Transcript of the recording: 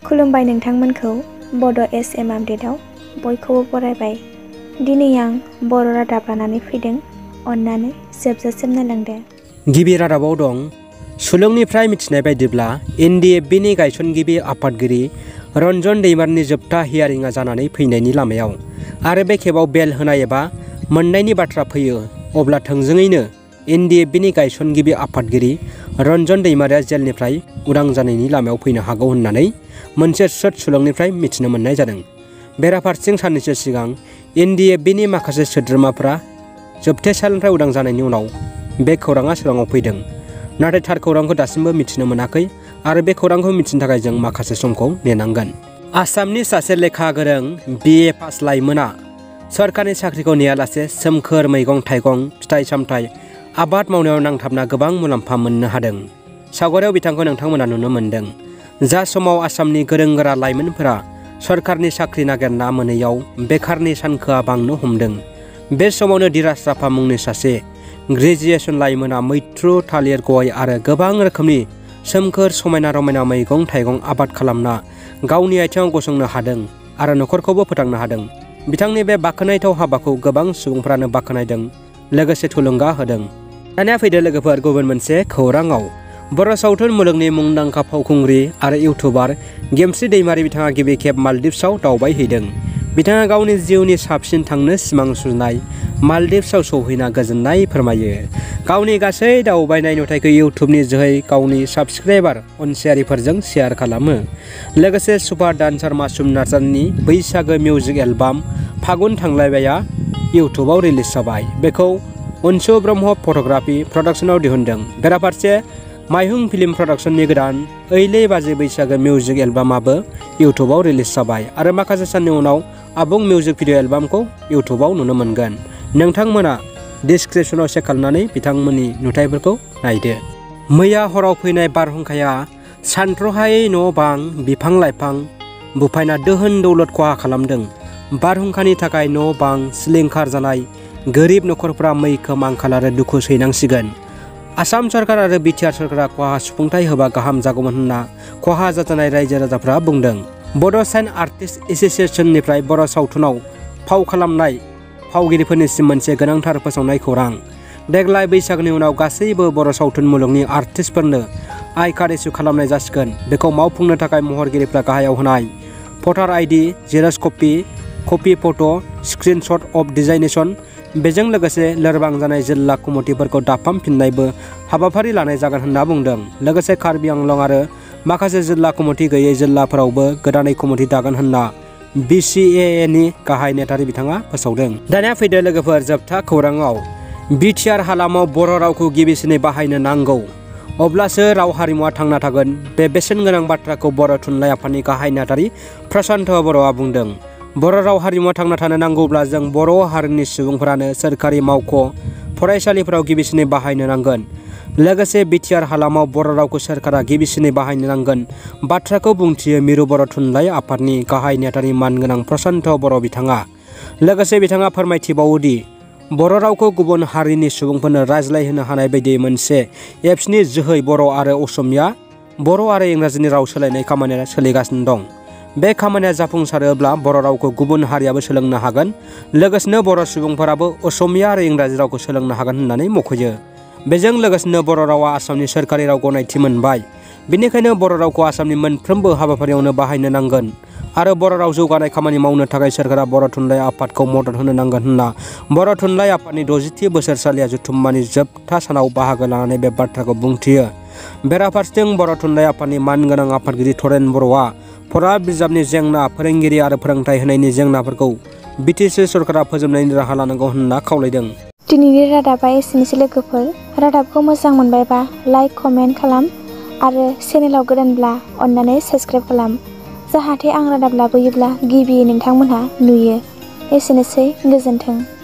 खुलुमबाय नोंथांमोनखौ बड' SM आपडेटआव बयखौबो बरायबाय। दिनै आं बर' रादाब लानानै फैदों, अन्नानै जोबजासिम नायलांदो। गिबि रादाबाव दं, सुलुंनिफ्राय मिथिनाय बायदिब्ला NDFBनि गायसनगिरि आफादगिरि रन्जन दैमारिनि जोबथा हियारिंआ जानानै फैनायनि लामायाव आरो बे खेबाव बेल होनाय एबा मोननायनि बाथ्रा फैयो, अब्ला थोंजोङैनो NDFBनि गायसनगिरि आफादगिरि रन्जन दैमारिया जेलनिफ्राय उदां जानायनि लामायाव फैनो हागौ होननानै मोनसे स्रोद सुलुंनिफ्राय मिथिनो मोननाय जादों। बेराफारसेथिं साननैसो सिगां NDFBनि माखासे सोद्रोमाफोरा जोबथेसालिनिफ्राय उदां जानायनि उनाव बे खौराङा सोराङाव फैदों, नाथाय थार खौरांखौ दासिमबो मिथिनो मोनाखै आरो बे खौरांखौ मिथिनो थाखाय जों माखासे समखौ नेनांगोन। आसामनि सासे लेखा गोरों BA पास लाइमोना सरकारनि साख्रिखौ नेयालासे सोमखोर मैगं-थाइगं, फिथाइ-सामथाइ आबाद मावनायाव नांथाबना गोबां मुलाम्फा मोननो हादों। सावगारियाव बिथांखौ नोंथांमोना नुनो मोन्दों। जा समाव आसामनि गोरों-गोरा लाइमोनफोरा सरकारनि साख्रि नागिरना मोनैयाव बेखारनि सानखोआ बांनो हमदों, बे समावनो धीराज राभा मुंनि सासे ग्रेजुएसन लाइमोना मैथ्रु, थालिर, गय आरो गोबां रोखोमनि सोमखोर समायना-रमायना मैगं-थाइगं आबाद खालामना गावनि आथिङाव गसंनो हादों आरो नखरखौबो फोथांनो हादों। बिथांनि बे बाख्नायथाव हाबाखौ गोबां सुबुंफ्रानो बाख्नायदों, लोगोसे थुलुंगा होदों। दानिया फैदो लोगोफोर गुबुन मोनसे खौराङाव। बर' सावथुन मुलुगनि मुंदांखा फावखुंग्रि आरो इउटुबार गेमस्रि दैमारि बिथाङा गिबि खेब मालदिभ्सआव दावबायहैदों। बिथाङा गावनि जिउनि साबसिन थांनो सिमां सुजुनाय मालदिभ्सआव सौहैना गोजोननाय फोरमायो। गावनि गासै दावबायनाय नुथायखौ इउटुबनि जोहै गावनि साबस्क्राइबार अनसायारिफोरजों शेयार खालामो। लोगोसे सुपार डान्सार मासुम नार्जारिनि बैसागो मिउजिक एलबाम फागुन थांलायबायआ इउटुबाव रिलिज जाबाय। बेखौ अनसु ब्रह्म फट'ग्राफि प्रडाक्शनाव दिहुनदों। बेराफारसे माइहुं फिल्म प्रडाक्शननि गोदान ओइले बाजे बैसागो मिउजिक एलबामाबो इउटुबाव रिलिज जाबाय आरो माखासे साननि उनाव आबुं मिउजिक भिडिअ एलबामखौ इउटुबाव नुनो मोनगोन। नोंथांमोना डिसक्रिपशनाव चेक खालामनानै बिथांमोननि नुथायफोरखौ नायदो। मैया हराव फैनाय बारहुंखाया सानथ्र'हायै न'-बां, बिफां-लाइफां बुफायना दोहोन दौलत खहा खालामदों। बारहुंखानि थाखाय न'-बां सिलिंखार जानाय गोरिब नखरफोरा मैखोम आंखाल आरो दुखु सैनांसिगोन। आसाम सरकार आरो BTR सरकारा खहा सुफुंथाय होबा गाहाम जागौमोन होनना खहा जाजानाय रायजो राजाफ्रा बुंदों। बड' साइन आर्टिस्ट एस'सिएशननिफ्राय बर' सावथुनाव फाव खालामनाय फावगिरिफोरनिसिम मोनसे गोनांथार फोसावनाय खौरां। देग्लाय बैसागोनि उनाव गासैबो बर' सावथुन मुलुगनि आर्टिस्टफोरनो आइ कार्ड इस्यु खालामनाय जासिगोन। बेखौ मावफुंनो थाखाय महरगिरिफ्रा गाहायाव होनाय भटार ID, Xerox copy photo', screenshot of designation, बेजों लोगोसे लोरबां जानाय जिल्ला कमिटिफोरखौ दाफामफिननायबो हाबाफारि लानाय जागोन होनना बुंदों। लोगोसे कार्बि आंलं आरो माखासे जिल्ला कमिटि गैयै जिल्लाफोरावबो गोदानै कमिटि दागोन होनना BCAAनि गाहाय नेहाथारि बिथाङा फोसावदों। दानिया फैदो लोगोफोर जोबथा खौराङाव। BTR हालामाव बर' रावखौ गिबिसिनै बाहायनो नांगौ, अब्लासो राव हारिमुवा थांना थागोन। बे बेसेन गोनां बाथ्राखौ बर' थुनलाइ आफादनि गाहाय नेहाथारि प्रशान्त बर'आ बुंदों। बर' राव हारिमुवा थांना थानो नांगौब्ला जों बर' हारिनि सुबुंफोरानो सोरखारि मावख', फरायसालिफोराव गिबिसिनै बाहायनो नांगोन। लोगोसे BTR हालामाव बर' रावखौ सोरखारा गिबिसिनै बाहायनो नांगोन बाथ्राखौ बुंथियो मिरु बर' थुनलाइ आफादनि गाहाय नेहाथारि मानगोनां प्रशान्त बर' बिथाङा। लोगोसे बिथाङा फोरमायथिबावोदि बर' रावखौ गुबुन हारिनि सुबुंफोरनो रायज्लायहोनो हानाय बायदि मोनसे एप्सनि जोहै बर' आरो इंराजिनि राव सोलायनाय खामानिया सोलिगासिनो दं। बे खामानिया जाफुंसारोब्ला बर' रावखौ गुबुन हारियाबो सोलोंनो हागोन, लोगोसेनो बर' सुबुंफोराबो असमिया आरो इंराजि रावखौ सोलोंनो हागोन होननानै मख'यो। बेजों लोगोसेनो बर' रावा आसामनि सोरखारि राव गनायथि मोनबाय। बेनिखायनो बर' रावखौ आसामनि मोनफ्रोमबो हाबाफारियावनो बाहायनो नांगोन आरो बर' राव जौगानाय खामानि मावनो थाखाय सोरखारा बर' थुनलाइ आफादखौ मदद होनो नांगोन होनना बर' थुनलाइ आफादनि 60थि बोसोरसालिया जथुम्मानि जोबथा सानाव बाहागो लानानै बे बाथ्राखौ बुंथियो। बेराफारसेथिं बर' थुनलाइ आफादनि मानगोनां आफादगिरि थरेन बर'आ फरा बिजाबनि जेंना, फोरोंगिरि आरो फोरोंथाइ होनायनि जेंनाफोरखौ BTC सरकारा फोजोबनायनि राहा लानांगौ होनना खावलायदों। दिनैनि रादाबा एसेनोसै लोगोफोर। रादाबखौ मोजां मोनबायबा लाइक, कमेन्ट खालाम आरो चेनेलाव गोदानब्ला अन्नानै साबस्क्राइब खालाम, जाहाथे आं रादाब लाबोयोब्ला गिबियै नोंथांमोनहा नुयो। एसेनोसै, गोजोन्थों।